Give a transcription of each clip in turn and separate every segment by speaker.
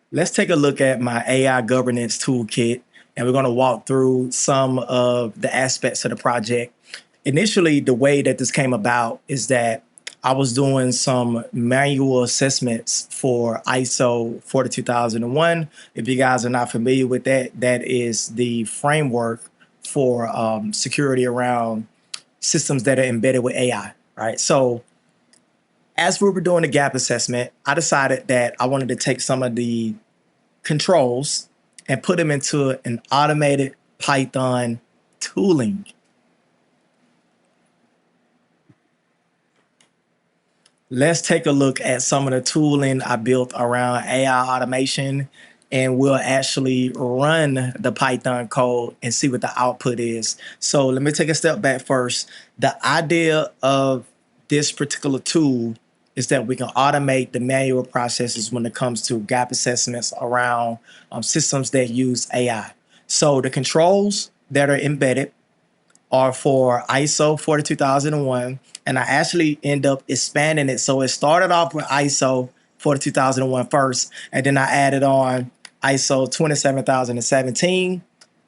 Speaker 1: Let's take a look at my AI governance toolkit, and we're going to walk through some of the aspects of the project. Initially, the way that this came about is that I was doing some manual assessments for ISO 42001. If you guys are not familiar with that, that is the framework for security around systems that are embedded with AI, right? So as we were doing the gap assessment, I decided that I wanted to take some of the controls and put them into an automated Python tooling. Let's take a look at some of the tooling I built around AI automation, and we'll actually run the Python code and see what the output is. So let me take a step back first. The idea of this particular tool is that we can automate the manual processes when it comes to gap assessments around systems that use AI. So the controls that are embedded are for ISO 42001, and I actually end up expanding it. So it started off with ISO 42001 first, and then I added on ISO 27017,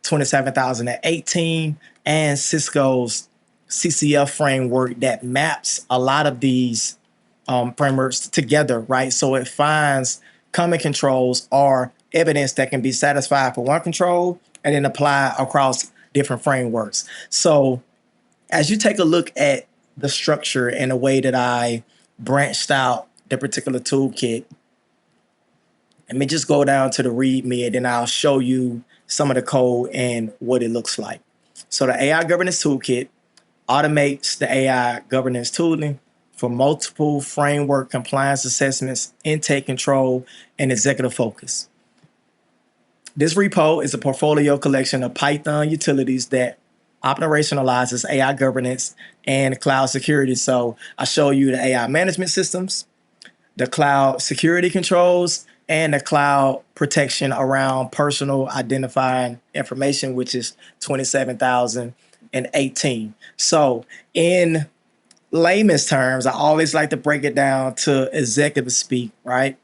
Speaker 1: 27018, and Cisco's CCF framework that maps a lot of these frameworks together, right? So it finds common controls or evidence that can be satisfied for one control and then apply across different frameworks. So as you take a look at the structure and the way that I branched out the particular toolkit, let me just go down to the README and then I'll show you some of the code and what it looks like. So the AI governance toolkit automates the AI governance tooling for multiple framework compliance assessments, intake control, and executive focus. This repo is a portfolio collection of Python utilities that operationalizes AI governance and cloud security. So I show you the AI management systems, the cloud security controls, and the cloud protection around personal identifying information, which is 27,018. So in layman's terms, I always like to break it down to executive speak, right?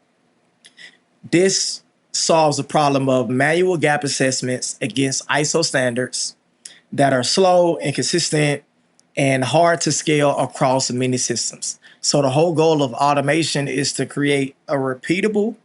Speaker 1: This solves the problem of manual gap assessments against ISO standards that are slow, inconsistent, and hard to scale across many systems. So the whole goal of automation is to create a repeatable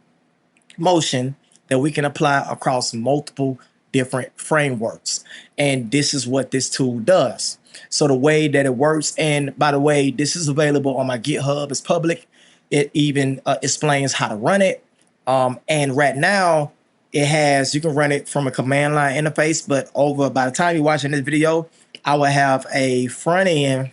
Speaker 1: motion that we can apply across multiple different frameworks. And this is what this tool does. So the way that it works, and by the way, this is available on my GitHub, it's public. It even explains how to run it. And right now, it has, you can run it from a command line interface, but by the time you're watching this video, I will have a front end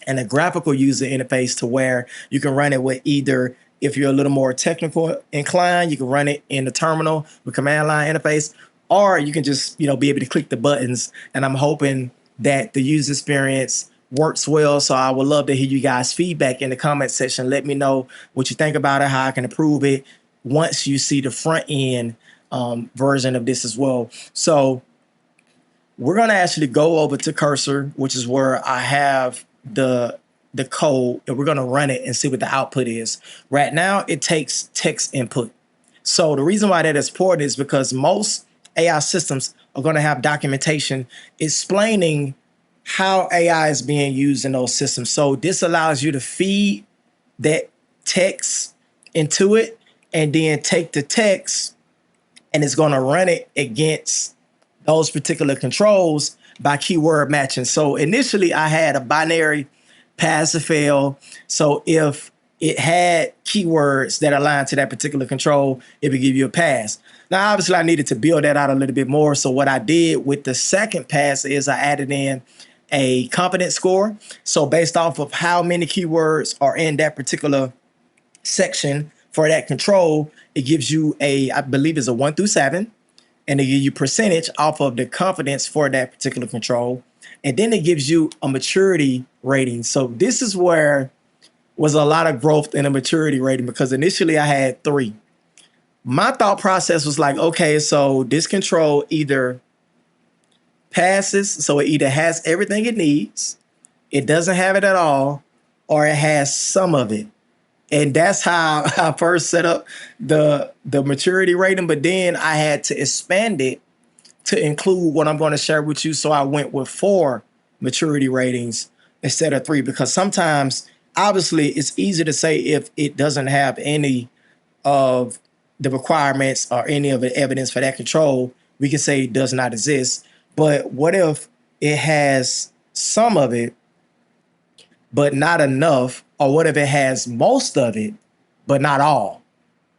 Speaker 1: and a graphical user interface to where you can run it with either, if you're a little more technical inclined, you can run it in the terminal with command line interface, or you can just, be able to click the buttons. And I'm hoping that the user experience works well. So I would love to hear you guys' feedback in the comment section. Let me know what you think about it, how I can improve it once you see the front end version of this as well. So we're going to actually go over to Cursor, which is where I have the code, and we're going to run it and see what the output is. Right now, it takes text input. So the reason why that is important is because most AI systems are going to have documentation explaining how AI is being used in those systems. So this allows you to feed that text into it and then take the text and it's going to run it against those particular controls by keyword matching. So initially I had a binary pass or fail. So if it had keywords that align to that particular control, it would give you a pass. Now, obviously I needed to build that out a little bit more. So what I did with the second pass is I added in a confidence score. So based off of how many keywords are in that particular section for that control, it gives you I believe it's a 1 through 7. And they give you percentage off of the confidence for that particular control. And then it gives you a maturity rating. So this is where was a lot of growth in a maturity rating, because initially I had 3. My thought process was like, okay, so this control either passes, so it either has everything it needs, it doesn't have it at all, or it has some of it. And that's how I first set up the maturity rating. But then I had to expand it to include what I'm going to share with you. So I went with 4 maturity ratings instead of 3, because sometimes, obviously, it's easy to say if it doesn't have any of the requirements or any of the evidence for that control, we can say it does not exist. But what if it has some of it, but not enough? Or what if it has most of it, but not all?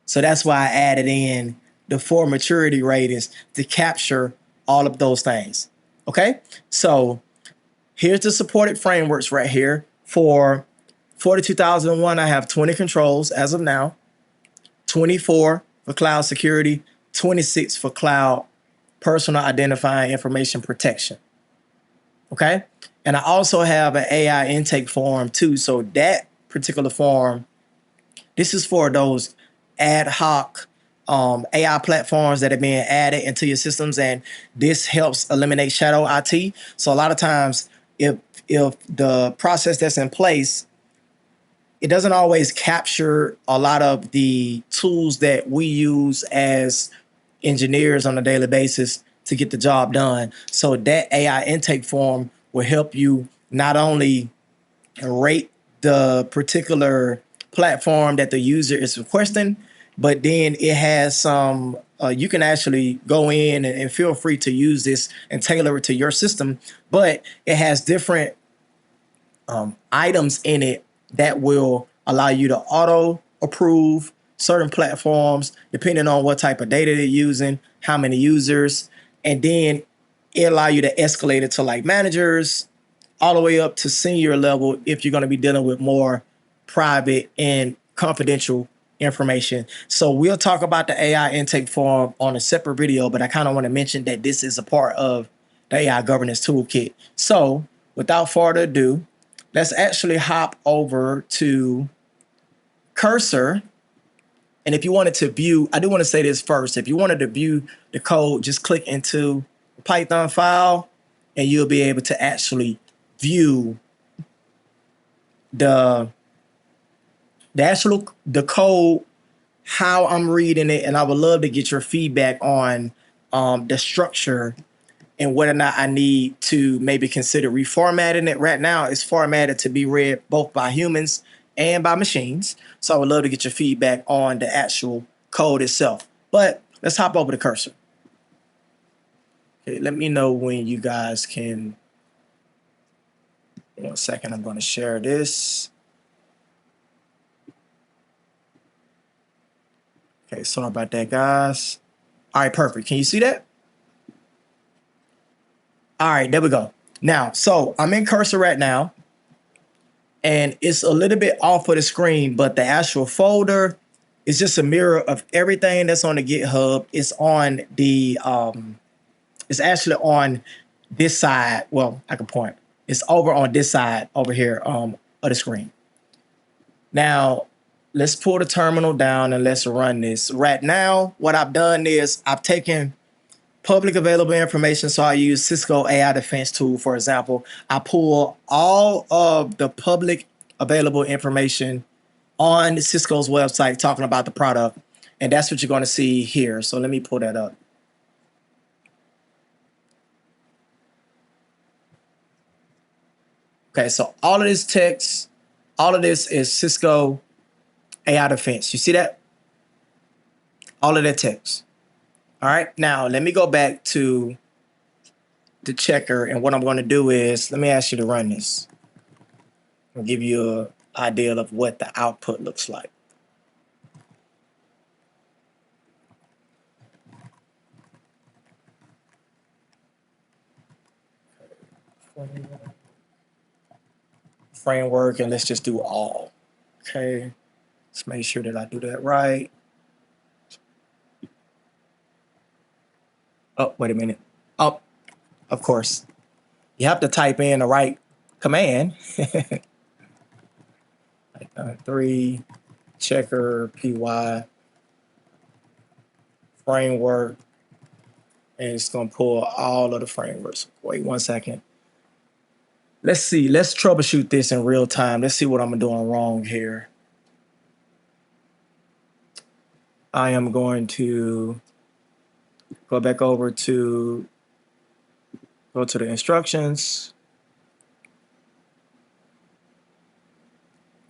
Speaker 1: So that's why I added in the 4 maturity ratings to capture all of those things. Okay, so here's the supported frameworks right here. For 42001, I have 20 controls as of now, 24 for cloud security, 26 for cloud personal identifying information protection. Okay, and I also have an AI intake form too. So that particular form, this is for those ad hoc AI platforms that are being added into your systems, and this helps eliminate shadow IT. So a lot of times, if the process that's in place, it doesn't always capture a lot of the tools that we use as engineers on a daily basis to get the job done. So that AI intake form will help you not only rate the particular platform that the user is requesting, but then it has some, you can actually go in and feel free to use this and tailor it to your system, but it has different items in it that will allow you to auto approve certain platforms depending on what type of data they're using, how many users, and then it allow you to escalate it to like managers all the way up to senior level if you're going to be dealing with more private and confidential information. So we'll talk about the AI intake form on a separate video, but I kind of want to mention that this is a part of the AI governance toolkit. So without further ado, let's actually hop over to Cursor. And if you wanted to view, I do want to say this first. If you wanted to view the code, just click into the Python file and you'll be able to actually view the code, how I'm reading it. And I would love to get your feedback on the structure and whether or not I need to maybe consider reformatting it. Right now, it's formatted to be read both by humans and by machines. So I would love to get your feedback on the actual code itself. But let's hop over to Cursor. Okay, let me know when you guys can. 1 second, I'm going to share this. Okay, sorry about that, guys. All right, perfect. Can you see that? All right, there we go. Now, so I'm in Cursor right now, and it's a little bit off of the screen, but the actual folder is just a mirror of everything that's on the GitHub. It's on the, it's actually on this side. Well, I can point. It's over on this side over here of the screen. Now, let's pull the terminal down and let's run this. Right now, what I've done is I've taken public available information. So I use Cisco AI Defense Tool, for example. I pull all of the public available information on Cisco's website talking about the product. And that's what you're going to see here. So let me pull that up. Okay, so all of this text, all of this is Cisco AI Defense. You see that? All of that text. All right, now let me go back to the checker, and what I'm going to do is, let me ask you to run this. I'll give you an idea of what the output looks like. Framework, and let's just do all. Okay, let's make sure that I do that right. Oh, wait a minute. Oh, of course. You have to type in the right command. Like 3 checker py framework, and it's going to pull all of the frameworks. Wait 1 second. Let's see. Let's troubleshoot this in real time. Let's see what I'm doing wrong here. I am going to go back over to go to the instructions,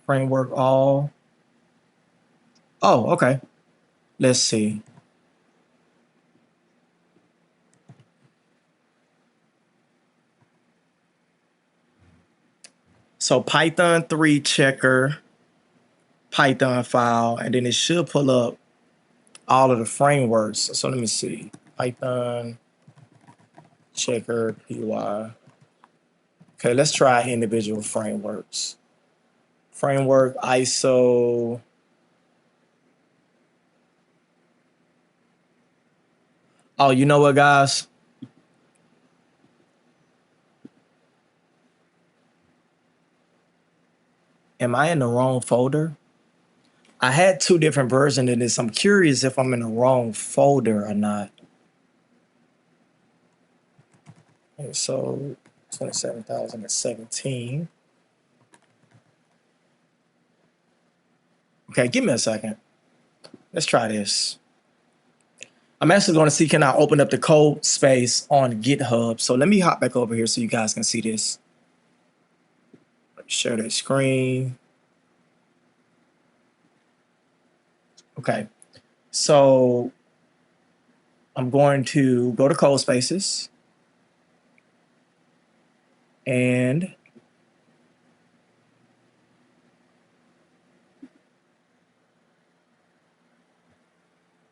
Speaker 1: framework all. Oh, okay. Let's see. So Python 3 checker, Python file, and then it should pull up all of the frameworks. So let me see. Python checker py. Okay, let's try individual frameworks. Framework ISO. Oh, you know what, guys? Am I in the wrong folder? I had two different versions of this. I'm curious if I'm in the wrong folder or not. Okay, so 27,017. Okay, give me a second. Let's try this. I'm actually going to see, can I open up the code space on GitHub? So let me hop back over here so you guys can see this. Share that screen. Okay, so I'm going to go to code spaces and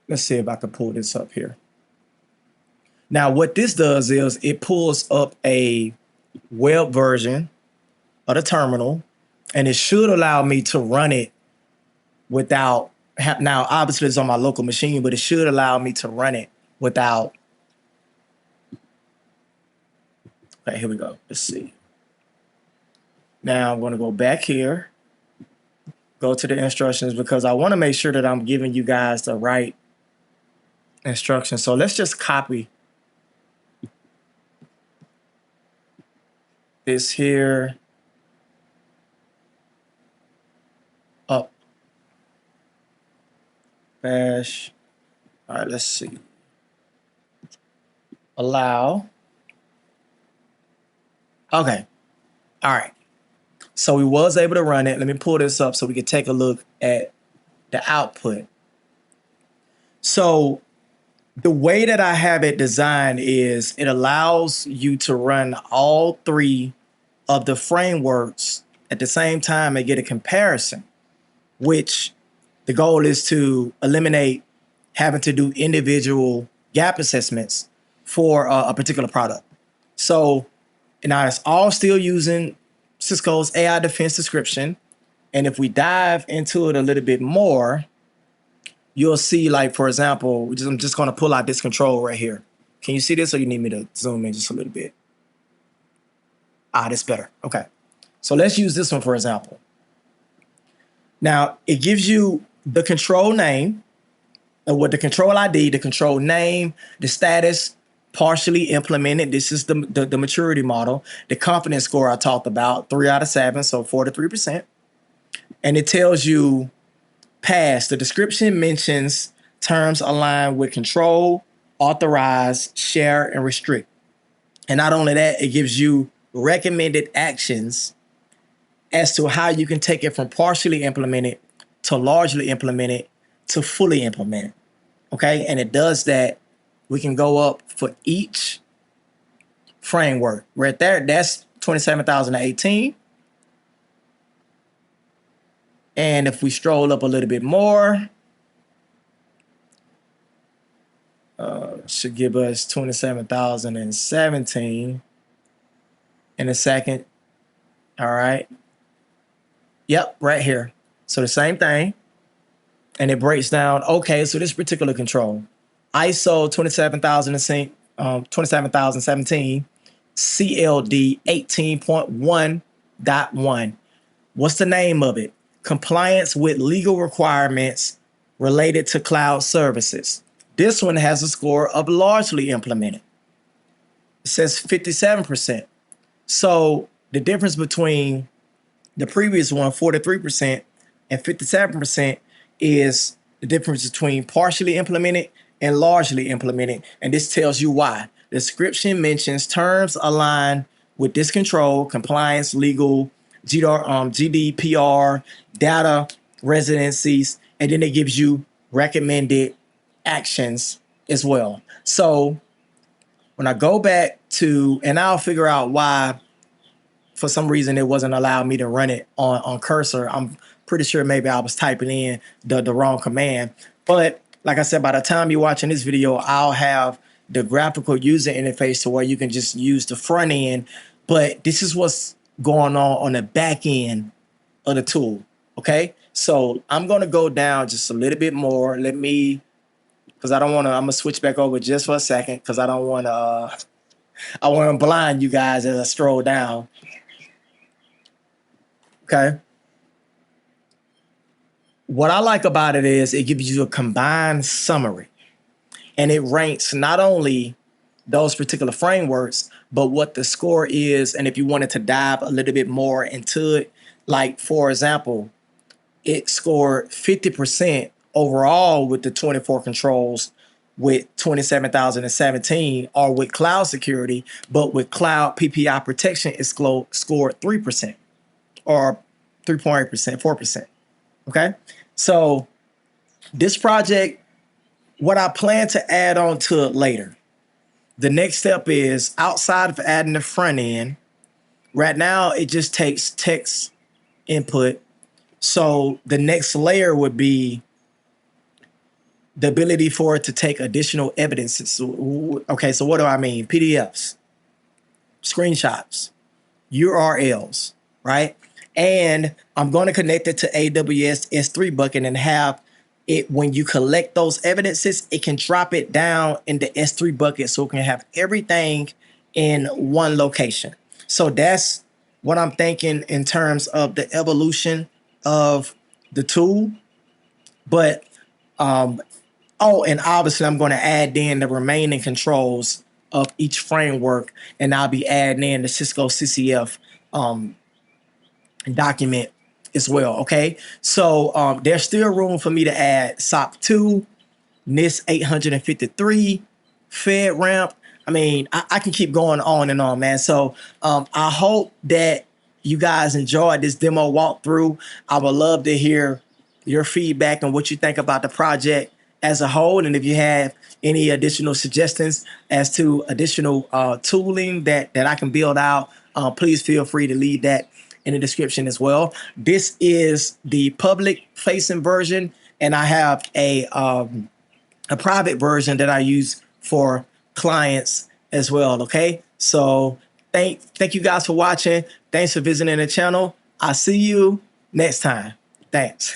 Speaker 1: let's see if I can pull this up here. Now, what this does is it pulls up a web version of the terminal, and it should allow me to run it without, now obviously it's on my local machine, but it should allow me to run it without. Okay, here we go. Let's see. Now I'm going to go back here, go to the instructions because I want to make sure that I'm giving you guys the right instructions. So let's just copy this here up. Bash. All right, let's see. Allow. Okay. All right. So we was able to run it. Let me pull this up so we can take a look at the output. So the way that I have it designed is it allows you to run all three of the frameworks at the same time and get a comparison, which the goal is to eliminate having to do individual gap assessments for a particular product. So now it's all still using Cisco's AI Defense description. And if we dive into it a little bit more, you'll see, like, for example, I'm just going to pull out this control right here. Can you see this, or you need me to zoom in just a little bit? Ah, that's better. Okay. So let's use this one, for example. Now, it gives you the control name, and with the control ID, the control name, the status, partially implemented. This is the maturity model. The confidence score I talked about, 3 out of 7, so 43%. And it tells you pass. The description mentions terms aligned with control, authorize, share, and restrict. And not only that, it gives you recommended actions as to how you can take it from partially implemented to largely implemented to fully implemented. Okay, and it does that. We can go up for each framework right there. That's 27,018. And if we stroll up a little bit more, should give us 27,017 in a second. All right. Yep, right here. So the same thing. And it breaks down, okay, so this particular control, ISO 27,017, CLD 18.1.1. What's the name of it? Compliance with legal requirements related to cloud services. This one has a score of largely implemented. It says 57%. So the difference between the previous one, 43%, and 57% is the difference between partially implemented and largely implemented. And this tells you why. The description mentions terms aligned with this control, compliance, legal, GDPR, data, residencies, and then it gives you recommended actions as well. So when I go back to, and I'll figure out why for some reason it wasn't allowing me to run it on cursor. I'm pretty sure maybe I was typing in the wrong command. But like I said, by the time you're watching this video, I'll have the graphical user interface to where you can just use the front end. But this is what's going on the back end of the tool. Okay, so I'm going to go down just a little bit more. Let me, because I don't want to, I'm going to switch back over just for a second because I don't want to, I want to blind you guys as I scroll down. Okay. What I like about it is it gives you a combined summary, and it ranks not only those particular frameworks, but what the score is. And if you wanted to dive a little bit more into it, like for example, it scored 50% overall with the 24 controls with 27,017, or with cloud security, but with cloud PPI protection, it scored 3% or 3.8%, 4%. Okay. So this project, what I plan to add on to it later, the next step is outside of adding the front end, right now it just takes text input. So the next layer would be the ability for it to take additional evidences. Okay, so what do I mean? PDFs, screenshots, URLs, right? And I'm going to connect it to AWS S3 bucket and have it, when you collect those evidences, it can drop it down in the S3 bucket so it can have everything in one location. So that's what I'm thinking in terms of the evolution of the tool. But, oh, and obviously I'm going to add in the remaining controls of each framework, and I'll be adding in the Cisco CCF document as well. Okay, so there's still room for me to add SOC 2, NIST 853, FedRAMP. I mean, I can keep going on and on, man. So I hope that you guys enjoyed this demo walkthrough. I would love to hear your feedback on what you think about the project as a whole, and if you have any additional suggestions as to additional tooling that I can build out, please feel free to leave that in the description as well. This is the public facing version, and I have a private version that I use for clients as well. Okay, so thank you guys for watching. Thanks for visiting the channel. I'll see you next time. Thanks.